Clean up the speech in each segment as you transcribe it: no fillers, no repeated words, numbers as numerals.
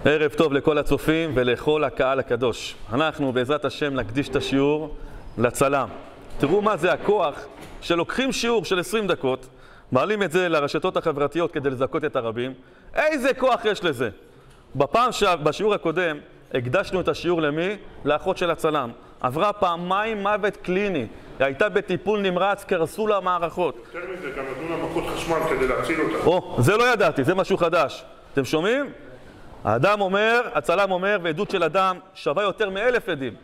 ערב טוב לכל הצופים ולכל הקהל הקדוש. אנחנו בעזרת השם נקדיש את השיעור לצלם. תראו מה זה הכוח שלוקחים שיעור של 20 דקות, מעלים את זה לרשתות החברתיות כדי לזכות את הרבים. איזה כוח יש לזה? בשיעור הקודם הקדשנו את השיעור למי? לאחות של הצלם. עברה פעמיים מוות קליני. היא הייתה בטיפול נמרץ, קרסו לה מערכות. יותר מזה, גם נתנו לה מכות חשמל כדי להציל אותה. זה לא ידעתי, זה משהו חדש. אתם שומעים? האדם אומר, הצלם אומר, ועדות של אדם שווה יותר מ1,000 עדים.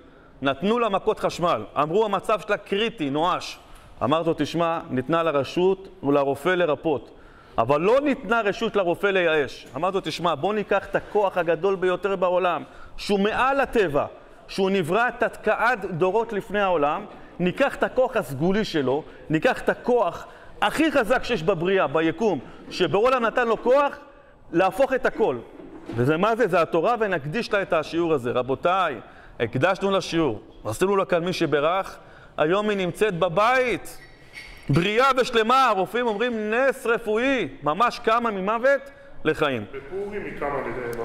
נתנו לה מכות חשמל. אמרו, המצב שלה קריטי, נואש. אמרת לו, תשמע, ניתנה לה רשות ולרופא לרפות. אבל לא ניתנה רשות לרופא לייאש. אמרת לו, תשמע, בוא ניקח את הכוח הגדול ביותר בעולם, שהוא מעל הטבע, שהוא נברא תתקעת דורות לפני העולם, ניקח את הכוח הסגולי שלו, ניקח את הכוח הכי חזק שיש בבריאה, ביקום, שבעולם נתן לו כוח להפוך את הכל. וזה מה זה? זה התורה, ונקדיש לה את השיעור הזה. רבותיי, הקדשנו לשיעור. עשינו לה כאן מי שברך, היום היא נמצאת בבית. בריאה ושלמה, הרופאים אומרים נס רפואי, ממש קמה ממוות לחיים. בפורים היא קמה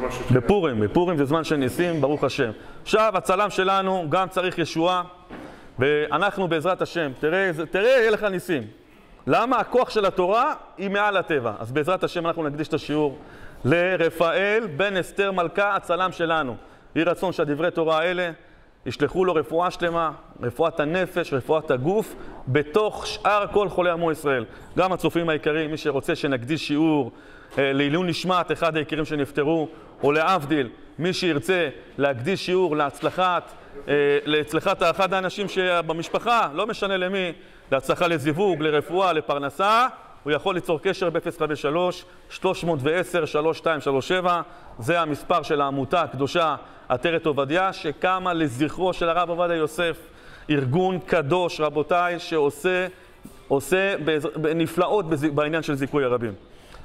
ממש... בפורים זה זמן של ניסים, ברוך השם. עכשיו, הצלם שלנו גם צריך ישועה, ואנחנו בעזרת השם, תראה, יהיה לך ניסים. למה? הכוח של התורה היא מעל הטבע. אז בעזרת השם אנחנו נקדיש את השיעור לרפאל בן אסתר מלכה, הצלם שלנו. יהי רצון שהדברי תורה האלה ישלחו לו רפואה שלמה, רפואת הנפש, רפואת הגוף, בתוך שאר כל חולי עמו ישראל. גם הצופים העיקריים, מי שרוצה שנקדיש שיעור לעילוי נשמת אחד היקרים שנפטרו, או להבדיל, מי שירצה להקדיש שיעור להצלחת אחד האנשים שבמשפחה, לא משנה למי, להצלחה לזיווג, לרפואה, לפרנסה, הוא יכול ליצור קשר ב-053-310-3237. זה המספר של העמותה הקדושה עטרת עובדיה, שקמה לזכרו של הרב עובדיה יוסף, ארגון קדוש, רבותיי, שעושה נפלאות בעניין של זיכוי הרבים.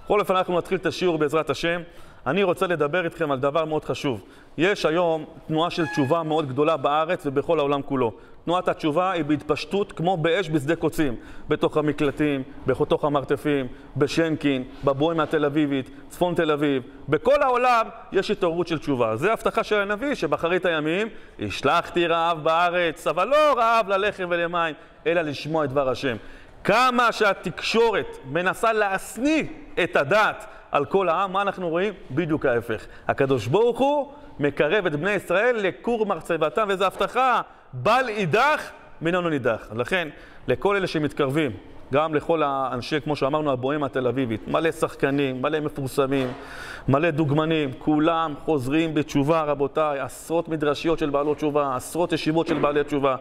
בכל אופן אנחנו נתחיל את השיעור בעזרת השם. אני רוצה לדבר איתכם על דבר מאוד חשוב. יש היום תנועה של תשובה מאוד גדולה בארץ ובכל העולם כולו. תנועת התשובה היא בהתפשטות כמו באש בשדה קוצים, בתוך המקלטים, בתוך המרתפים, בשנקין, בבוהמה התל אביבית, צפון תל אביב. בכל העולם יש התעוררות של תשובה. זה הבטחה של הנביא שבאחרית הימים, השלחתי רעב בארץ, אבל לא רעב ללחם ולמים, אלא לשמוע את דבר השם. כמה שהתקשורת מנסה להשניא את הדת על כל העם, מה אנחנו רואים? בדיוק ההפך. הקדוש ברוך הוא מקרב את בני ישראל לכור מחצבתם, וזו הבטחה, בל אידך מננו נידח. לכן, לכל אלה שמתקרבים, גם לכל האנשי, כמו שאמרנו, הבוהמה התל אביבית, מלא שחקנים, מלא מפורסמים, מלא דוגמנים, כולם חוזרים בתשובה, רבותיי, עשרות מדרשיות של בעלות תשובה, עשרות ישיבות של בעלי תשובה.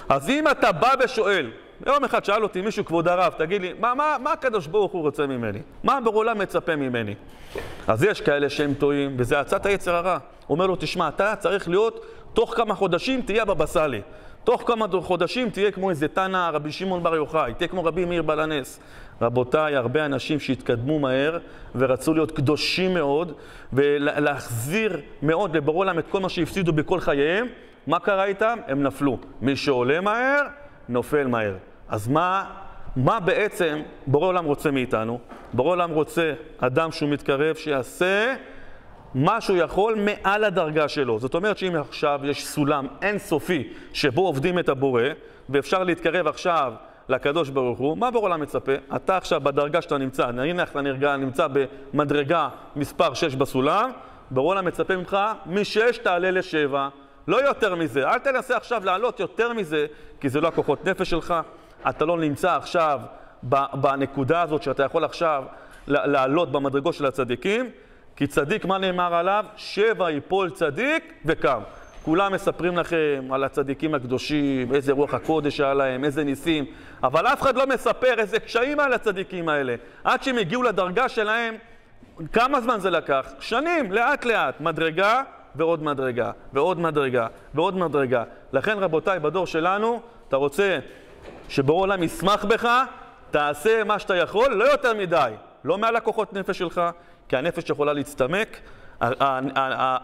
אז אם אתה בא ושואל, יום אחד שאל אותי מישהו, כבוד הרב, תגיד לי, מה הקדוש ברוך הוא רוצה ממני? מה בעולם מצפה ממני? אז יש כאלה שהם טועים, וזה עצת היצר הרע. הוא אומר לו, תשמע, אתה צריך להיות, תוך כמה חודשים תהיה בבא סאלי. תוך כמה חודשים תהיה כמו איזה תנא רבי שמעון בר יוחאי, תהיה כמו רבי מאיר בעל הנס. רבותיי, הרבה אנשים שהתקדמו מהר ורצו להיות קדושים מאוד, ולהחזיר מאוד לבורא עולם את כל מה שהפסידו בכל חייהם, מה קרה איתם? הם נפלו. מי שעולה מהר, נופל מהר. אז מה בעצם בורא עולם רוצה מאיתנו? בורא עולם רוצה אדם שהוא מתקרב, שיעשה מה שהוא יכול מעל הדרגה שלו. זאת אומרת שאם עכשיו יש סולם אינסופי שבו עובדים את הבורא, ואפשר להתקרב עכשיו לקדוש ברוך הוא, מה בורא עולם מצפה? אתה עכשיו בדרגה שאתה נמצא, נמצא במדרגה מספר 6 בסולם, בורא עולם מצפה ממך מ6 תעלה ל7, לא יותר מזה. אל תנסה עכשיו לעלות יותר מזה, כי זה לא הכוחות נפש שלך. אתה לא נמצא עכשיו בנקודה הזאת שאתה יכול עכשיו לעלות במדרגות של הצדיקים, כי צדיק, מה נאמר עליו? 7 ייפול צדיק וקם. כולם מספרים לכם על הצדיקים הקדושים, איזה רוח הקודש היה להם, איזה ניסים, אבל אף אחד לא מספר איזה קשיים על הצדיקים האלה. עד שהם הגיעו לדרגה שלהם, כמה זמן זה לקח? שנים, לאט לאט, מדרגה ועוד מדרגה, ועוד מדרגה, ועוד מדרגה. לכן רבותיי, בדור שלנו, אתה רוצה שבורא עולם ישמח בך, תעשה מה שאתה יכול, לא יותר מדי. לא מעל הכוחות נפש שלך, כי הנפש יכולה להצטמק.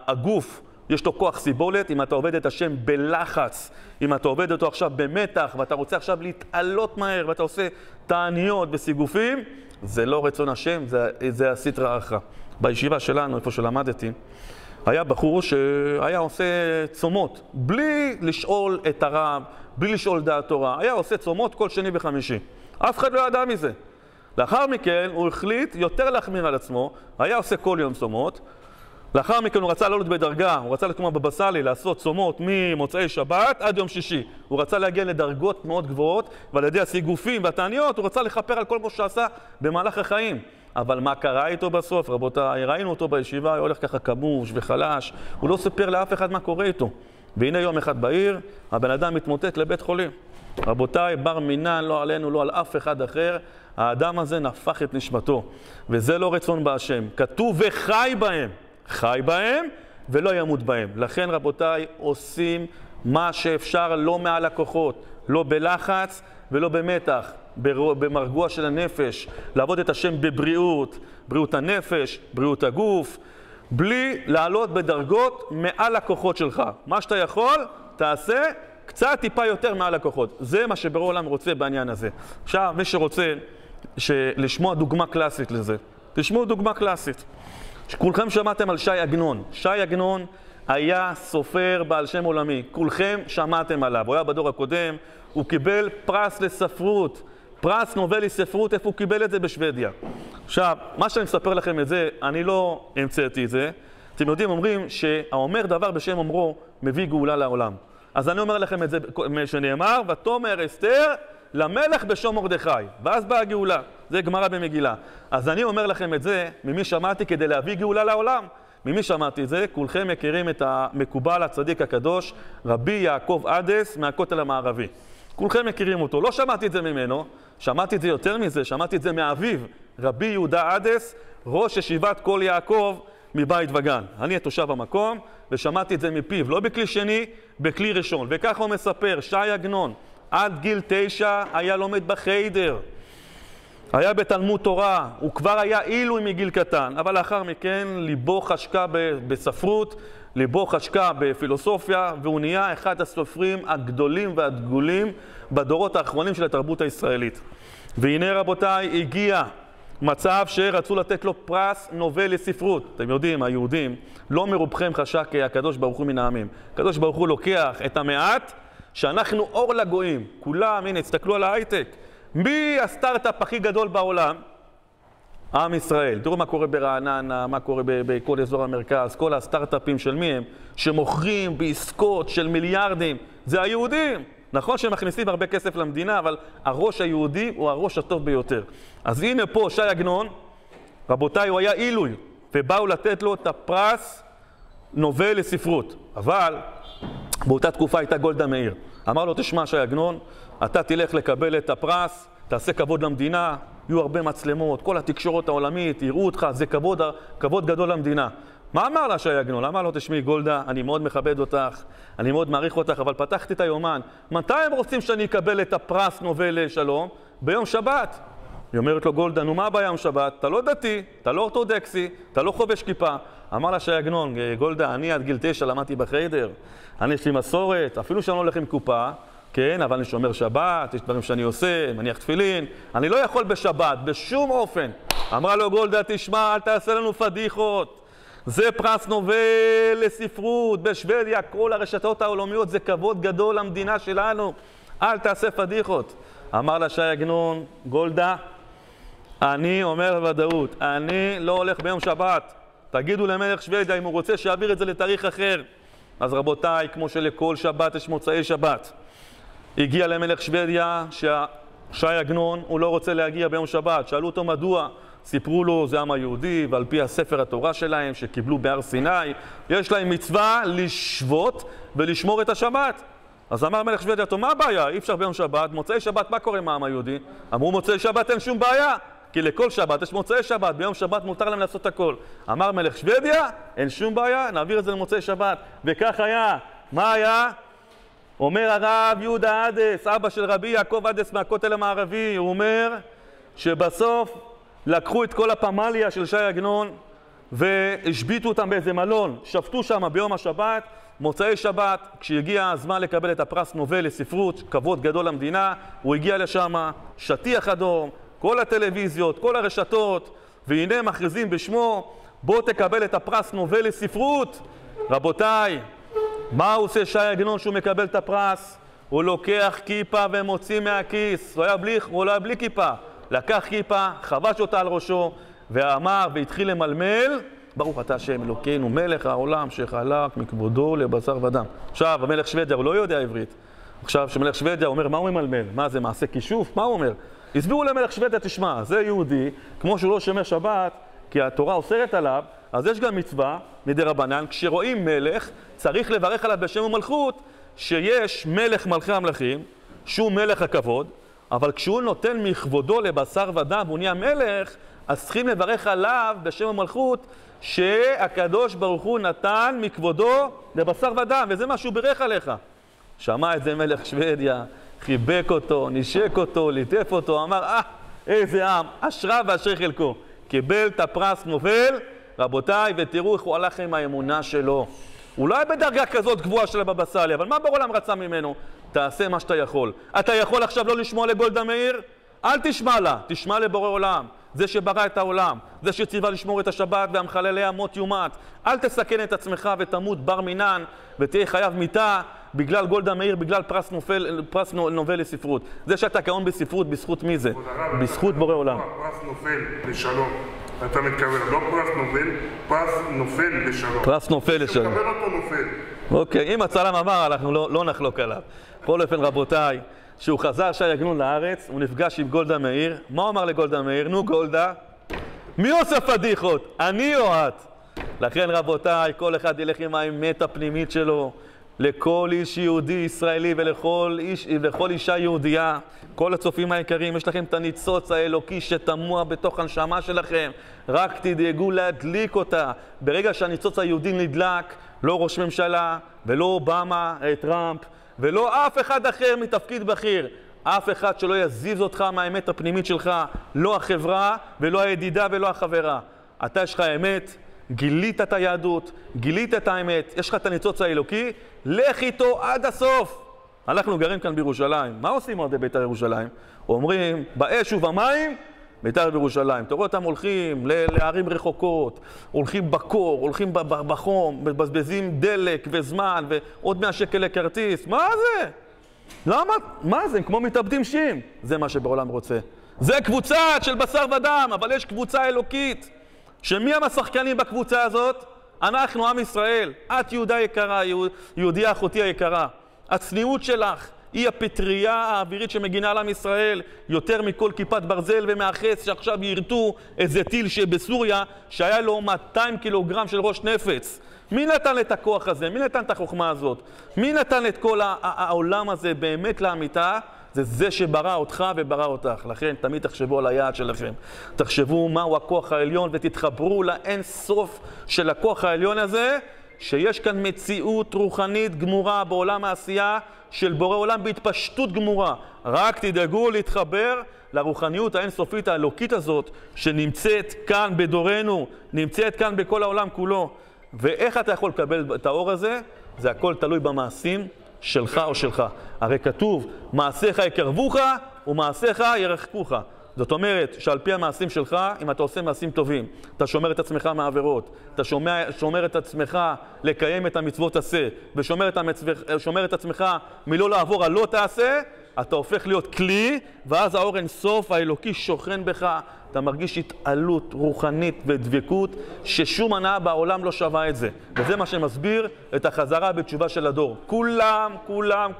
הגוף, יש לו כוח סיבולת. אם אתה עובד את השם בלחץ, אם אתה עובד אותו עכשיו במתח, ואתה רוצה עכשיו להתעלות מהר, ואתה עושה תעניות וסיגופים, זה לא רצון השם, זה הסטרא אחרא. בישיבה שלנו, איפה שלמדתי, היה בחור שהיה עושה צומות, בלי לשאול את הרב, בלי לשאול דעת תורה. היה עושה צומות כל שני וחמישי. אף אחד לא ידע מזה. לאחר מכן הוא החליט יותר להחמיר על עצמו, היה עושה כל יום צומות. לאחר מכן הוא רצה לעלות בדרגה, הוא רצה כמו בבא סאלי לעשות צומות ממוצאי שבת עד יום שישי. הוא רצה להגיע לדרגות מאוד גבוהות, ועל ידי הסיגופים והתעניות הוא רצה לכפר על כל מה שעשה במהלך החיים. אבל מה קרה איתו בסוף? רבותיי, ראינו אותו בישיבה, הוא הולך ככה כמוש וחלש, הוא לא סיפר לאף אחד מה קורה איתו. והנה יום אחד בעיר, הבן אדם מתמוטט לבית חולים. רבותיי, בר מינן, לא עלינו, לא על אף אחד אחר, האדם הזה נפח את נשמתו. וזה לא רצון בהשם. כתוב וחי בהם. חי בהם ולא ימות בהם. לכן רבותיי, עושים מה שאפשר, לא מעל הכוחות, לא בלחץ ולא במתח, במרגוע של הנפש, לעבוד את השם בבריאות, בריאות הנפש, בריאות הגוף, בלי לעלות בדרגות מעל הכוחות שלך. מה שאתה יכול, תעשה קצת טיפה יותר מעל הכוחות. זה מה שבורא עולם רוצה בעניין הזה. עכשיו, מי שרוצה לשמוע דוגמה קלאסית לזה, תשמעו דוגמה קלאסית. כולכם שמעתם על ש"י עגנון. ש"י עגנון היה סופר בעל שם עולמי. כולכם שמעתם עליו. הוא היה בדור הקודם, הוא קיבל פרס לספרות, פרס נובל לספרות. איפה הוא קיבל את זה? בשוודיה. עכשיו, מה שאני מספר לכם את זה, אני לא המצאתי את זה. אתם יודעים, אומרים שהאומר דבר בשם אומרו מביא גאולה לעולם. אז אני אומר לכם את זה שנאמר, ותאמר אסתר למלך בשם מרדכי, ואז באה הגאולה. זה גמרא במגילה. אז אני אומר לכם את זה, ממי שמעתי כדי להביא גאולה לעולם. ממי שמעתי את זה? כולכם מכירים את המקובל הצדיק הקדוש, רבי יעקב עדס מהכותל המערבי. כולכם מכירים אותו. לא שמעתי את זה ממנו, שמעתי את זה יותר מזה, שמעתי את זה מאביו, רבי יהודה עדס, ראש ישיבת כל יעקב מבית וגן. אני תושב המקום, ושמעתי את זה מפיו, לא בכלי שני, בכלי ראשון. וככה הוא מספר, ש"י עגנון, עד גיל 9 היה לומד בחיידר, היה בתלמוד תורה, הוא כבר היה עילוי מגיל קטן, אבל לאחר מכן ליבו חשקה בספרות, ליבו חשקה בפילוסופיה, והוא נהיה אחד הסופרים הגדולים והדגולים בדורות האחרונים של התרבות הישראלית. והנה רבותיי, הגיע מצב שרצו לתת לו פרס נובל לספרות. אתם יודעים, היהודים, לא מרובכם חשק הקדוש ברוך הוא מן העמים. הקדוש ברוך הוא לוקח את המעט שאנחנו אור לגויים. כולם, הנה, תסתכלו על ההייטק. מי הסטארט-אפ הכי גדול בעולם? עם ישראל. תראו מה קורה ברעננה, מה קורה בכל אזור המרכז, כל הסטארט-אפים של מי הם? שמוכרים בעסקות של מיליארדים. זה היהודים. נכון שהם מכניסים הרבה כסף למדינה, אבל הראש היהודי הוא הראש הטוב ביותר. אז הנה פה ש"י עגנון, רבותיי, הוא היה עילוי, ובאו לתת לו את הפרס נובל לספרות. אבל באותה תקופה הייתה גולדה מאיר. אמר לו, תשמע ש"י עגנון, אתה תלך לקבל את הפרס, תעשה כבוד למדינה, יהיו הרבה מצלמות, כל התקשורת העולמית, יראו אותך, זה כבוד גדול למדינה. מה אמר לה ש"י עגנון? אמר לו, תשמעי גולדה, אני מאוד מכבד אותך, אני מאוד מעריך אותך, אבל פתחתי את היומן. מתי הם רוצים שאני אקבל את הפרס נובל לשלום? ביום שבת. היא אומרת לו, גולדה, נו מה ביום שבת? אתה לא דתי, אתה לא אורתודקסי, אתה לא חובש כיפה. אמר לה ש"י עגנון, גולדה, אני עד גיל 9 למדתי בחיידר, אני יש לי מסורת, אפילו שאני לא הולך עם קופה, כן, אבל אני שומר שבת, יש דברים שאני עושה, מניח תפילין, אני לא יכול בשבת, בשום אופן. אמרה לו גולדה, תשמע, אל תעשה לנו פדיחות. זה פרס נובל לספרות בשוודיה, כל הרשתות העולמיות, זה כבוד גדול למדינה שלנו. אל תעשה פדיחות. אמר לה ש"י עגנון, גולדה, אני אומר בוודאות, אני לא הולך ביום שבת. תגידו למלך שוודיה אם הוא רוצה שיעביר את זה לתאריך אחר. אז רבותיי, כמו שלכל שבת יש מוצאי שבת, הגיע למלך שוודיה שש"י עגנון הוא לא רוצה להגיע ביום שבת. שאלו אותו מדוע, סיפרו לו זה עם היהודי ועל פי הספר התורה שלהם שקיבלו בהר סיני, יש להם מצווה לשבות ולשמור את השבת. אז אמר מלך שוודיה, טוב, מה הבעיה? אי אפשר ביום שבת, מוצאי שבת מה קורה עם העם היהודי? אמרו מוצאי שבת אין שום בעיה, כי לכל שבת יש מוצאי שבת, ביום שבת מותר להם לעשות הכל. אמר מלך שוודיה, אין שום בעיה, נעביר את זה למוצאי שבת. וכך היה. מה היה? אומר הרב יהודה עדס, אבא של רבי יעקב עדס מהכותל המערבי, הוא אומר שבסוף לקחו את כל הפמליה של ש"י עגנון והשביתו אותם באיזה מלון, שפטו שם ביום השבת, מוצאי שבת, כשהגיע הזמן לקבל את הפרס נובל לספרות, כבוד גדול למדינה, הוא הגיע לשם, שטיח אדום, כל הטלוויזיות, כל הרשתות, והנה מכריזים בשמו, בוא תקבל את הפרס נובל לספרות. רבותיי, מה עושה ש"י עגנון שהוא מקבל את הפרס? הוא לוקח כיפה ומוציא מהכיס. הוא היה בלי כיפה. לקח כיפה, חבש אותה על ראשו, ואמר והתחיל למלמל, ברוך אתה השם אלוקינו, מלך העולם שחלק מכבודו לבשר ודם. עכשיו, המלך שוודיה, הוא לא יודע עברית. עכשיו, שמלך שוודיה אומר, מה הוא ממלמל? מה זה, מעשה כישוף? מה הוא אומר? הסבירו למלך שוודיה, תשמע, זה יהודי, כמו שהוא לא שומר שבת, כי התורה אוסרת עליו, אז יש גם מצווה, מדרבנן, כשרואים מלך, צריך לברך עליו בשם ומלכות, שיש מלך מלכי המלכים, שהוא מלך הכבוד, אבל כשהוא נותן מכבודו לבשר ודם והוא נהיה מלך, אז צריכים לברך עליו בשם המלכות שהקדוש ברוך הוא נתן מכבודו לבשר ודם, וזה מה שהוא בירך עליך. שמע את זה מלך שוודיה, חיבק אותו, נשק אותו, ליטף אותו, אמר, איזה עם, אשרה ואשרי חלקו. קיבל את הפרס נובל, רבותיי, ותראו איך הוא הלך עם האמונה שלו. הוא לא היה בדרגה כזאת גבוהה של הבבא סאלי, אבל מה בעולם רצה ממנו? תעשה מה שאתה יכול. אתה יכול עכשיו לא לשמוע לגולדה מאיר? אל תשמע לה, תשמע לבורא עולם. זה שברא את העולם, זה שציווה לשמור את השבת והמחלליה מות יומת. אל תסכן את עצמך ותמות בר מינן ותהיה חייב מיתה בגלל גולדה מאיר, בגלל פרס נובל לספרות. זה שאתה גאון בספרות, בזכות מי זה? בזכות בורא עולם. פרס נובל לשלום. אתה מתכוון, לא פרס נובל, פרס נופל לשלום. פרס נופל לשלום. שמקבל אותו נופל. אוקיי, אם הצלם אמר, אנחנו לא נחלוק עליו. בכל אופן, רבותיי, שהוא חזר ש"י עגנון לארץ, הוא נפגש עם גולדה מאיר. מה הוא אמר לגולדה מאיר? נו גולדה, מי עושה פדיחות? אני או את? לכן רבותיי, כל אחד ילך עם האמת הפנימית שלו. לכל איש יהודי ישראלי ולכל אישה יהודייה, כל הצופים היקרים, יש לכם את הניצוץ האלוקי שתמוע בתוך הנשמה שלכם. רק תדאגו להדליק אותה. ברגע שהניצוץ היהודי נדלק, לא ראש ממשלה ולא אובמה, טראמפ, ולא אף אחד אחר מתפקיד בכיר. אף אחד שלא יזיז אותך מהאמת הפנימית שלך, לא החברה ולא הידידה ולא החברה. אתה יש לך אמת, גילית את היהדות, גילית את האמת, יש לך את הניצוץ האלוקי, לך איתו עד הסוף. אנחנו גרים כאן בירושלים. מה עושים אוהדי בית"ר ירושלים? אומרים, באש ובמים, בית"ר בירושלים. אתה רואה אותם הולכים לערים רחוקות, הולכים בקור, הולכים בחום, מבזבזים דלק וזמן ועוד 100 שקל לכרטיס. מה זה? למה? מה זה? הם כמו מתאבדים שים. זה מה שבעולם רוצה. זה קבוצה של בשר ודם, אבל יש קבוצה אלוקית. שמי השחקנים בקבוצה הזאת? אנחנו עם ישראל. את יהודה יקרה, יהודיה אחותי היקרה. הצניעות שלך היא הפטריה האווירית שמגינה על עם ישראל יותר מכל כיפת ברזל ומאחץ שעכשיו ירתו איזה טיל שבסוריה שהיה לו 200 קילוגרם של ראש נפץ. מי נתן את הכוח הזה? מי נתן את החוכמה הזאת? מי נתן את כל העולם הזה באמת לאמיתה? זה שברא אותך וברא אותך. לכן תמיד תחשבו על היעד שלכם. תחשבו מהו הכוח העליון ותתחברו לאין סוף של הכוח העליון הזה, שיש כאן מציאות רוחנית גמורה בעולם העשייה של בורא עולם בהתפשטות גמורה. רק תדאגו להתחבר לרוחניות האינסופית האלוקית הזאת שנמצאת כאן בדורנו, נמצאת כאן בכל העולם כולו. ואיך אתה יכול לקבל את האור הזה? זה הכל תלוי במעשים שלך או שלך. הרי כתוב, מעשיך יקרבוך ומעשיך ירחקוך. זאת אומרת שעל פי המעשים שלך, אם אתה עושה מעשים טובים, אתה שומר את עצמך מהעבירות, אתה שומר את עצמך לקיים את המצוות עשה, ושומר את עצמך מלא לעבור על לא תעשה, אתה הופך להיות כלי, ואז האור אינסוף האלוקי שוכן בך, אתה מרגיש התעלות רוחנית ודבקות ששום הנאה בעולם לא שווה את זה. וזה מה שמסביר את החזרה בתשובה של הדור.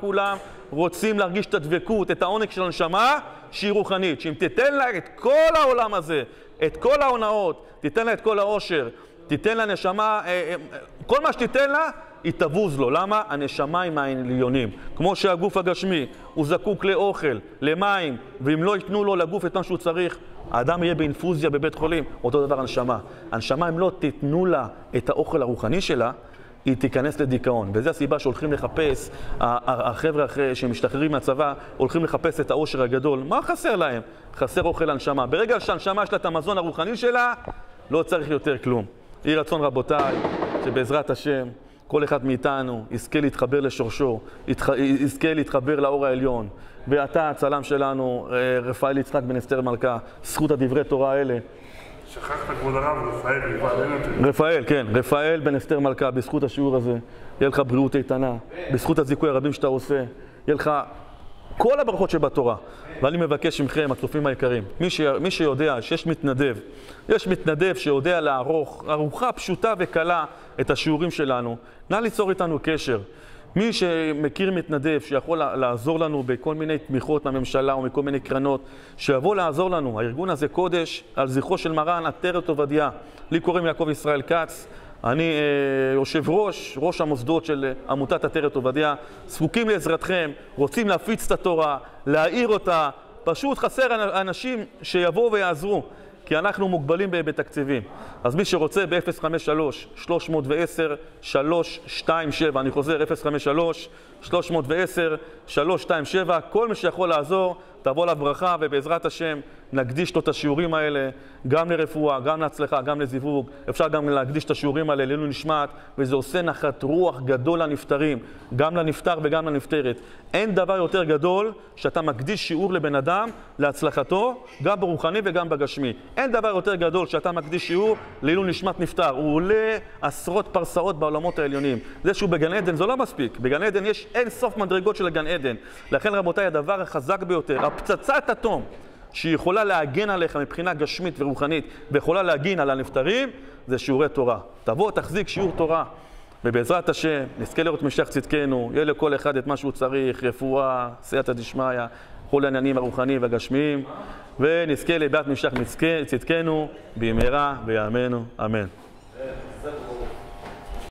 כולם רוצים להרגיש את הדבקות, את העונג של הנשמה שהיא רוחנית. שאם תיתן לה את כל העולם הזה, את כל ההונאות, תיתן לה את כל העושר, תיתן לה נשמה, כל מה שתיתן לה, היא תבוז לו. למה? הנשמה עם העליונים. כמו שהגוף הגשמי, הוא זקוק לאוכל, למים, ואם לא ייתנו לו לגוף את מה שהוא צריך, האדם יהיה באינפוזיה בבית חולים. אותו דבר הנשמה. הנשמה, אם לא תיתנו לה את האוכל הרוחני שלה, היא תיכנס לדיכאון. וזו הסיבה שהולכים לחפש, החבר'ה אחרי שמשתחררים מהצבא, הולכים לחפש את האושר הגדול. מה חסר להם? חסר אוכל לנשמה. ברגע שהנשמה יש לה את המזון הרוחני שלה, לא צריך יותר כלום. יהי רצון רבותיי, שבעזרת השם, כל אחד מאיתנו יזכה להתחבר לשורשו, יזכה להתחבר לאור העליון. ואתה, הצלם שלנו, רפאל יצחק בן אסתר מלכה, זכות הדברי תורה האלה. שכחת כבוד הרב, רפאל, רפאל, כן, רפאל בן אסתר מלכה, בזכות השיעור הזה, יהיה לך בריאות איתנה, בזכות הזיכוי הרבים שאתה עושה, יהיה לך כל הברכות שבתורה. ואני מבקש מכם, הצופים היקרים, מי שיודע שיש מתנדב, יש מתנדב שיודע לערוך, ארוחה פשוטה וקלה את השיעורים שלנו, נא ליצור איתנו קשר. מי שמכיר מתנדב שיכול לעזור לנו בכל מיני תמיכות מהממשלה או מכל מיני קרנות, שיבוא לעזור לנו. הארגון הזה קודש על זכרו של מרן עטרת עובדיה. לי קוראים יעקב ישראל כץ, אני יושב ראש המוסדות של עמותת עטרת עובדיה. זקוקים לעזרתכם, רוצים להפיץ את התורה, להאיר אותה. פשוט חסר אנשים שיבואו ויעזרו, כי אנחנו מוגבלים בתקציבים. אז מי שרוצה ב-053-310-327, אני חוזר, 053-310-327, כל מי שיכול לעזור, תבוא לברכה, ובעזרת השם נקדיש לו את השיעורים האלה, גם לרפואה, גם להצלחה, גם לזיווג. אפשר גם להקדיש את השיעורים האלה לעילוי נשמת, וזה עושה נחת רוח גדול לנפטרים, גם לנפטר וגם לנפטרת. אין דבר יותר גדול שאתה מקדיש שיעור לבן אדם להצלחתו, גם ברוחני וגם בגשמי. אין דבר יותר גדול שאתה מקדיש שיעור לעילוי נשמת נפטר. הוא עולה עשרות פרסאות בעולמות העליונים. זה שהוא בגן עדן זה לא מספיק. בגן עדן יש אין סוף מדרגות של הגן עדן. לכן רבותיי, הדבר החזק ביותר, הפצצת אטום שהיא יכולה להגן עליך מבחינה גשמית ורוחנית ויכולה להגן על הנפטרים, זה שיעורי תורה. תבוא, תחזיק שיעור תורה, ובעזרת השם נזכה לראות משיח צדקנו, יהיה לכל אחד את מה שהוא צריך, רפואה, סייעתא דשמיא, כל העניינים הרוחניים והגשמיים, ונזכה לביאת משיח צדקנו במהרה בימינו, אמן.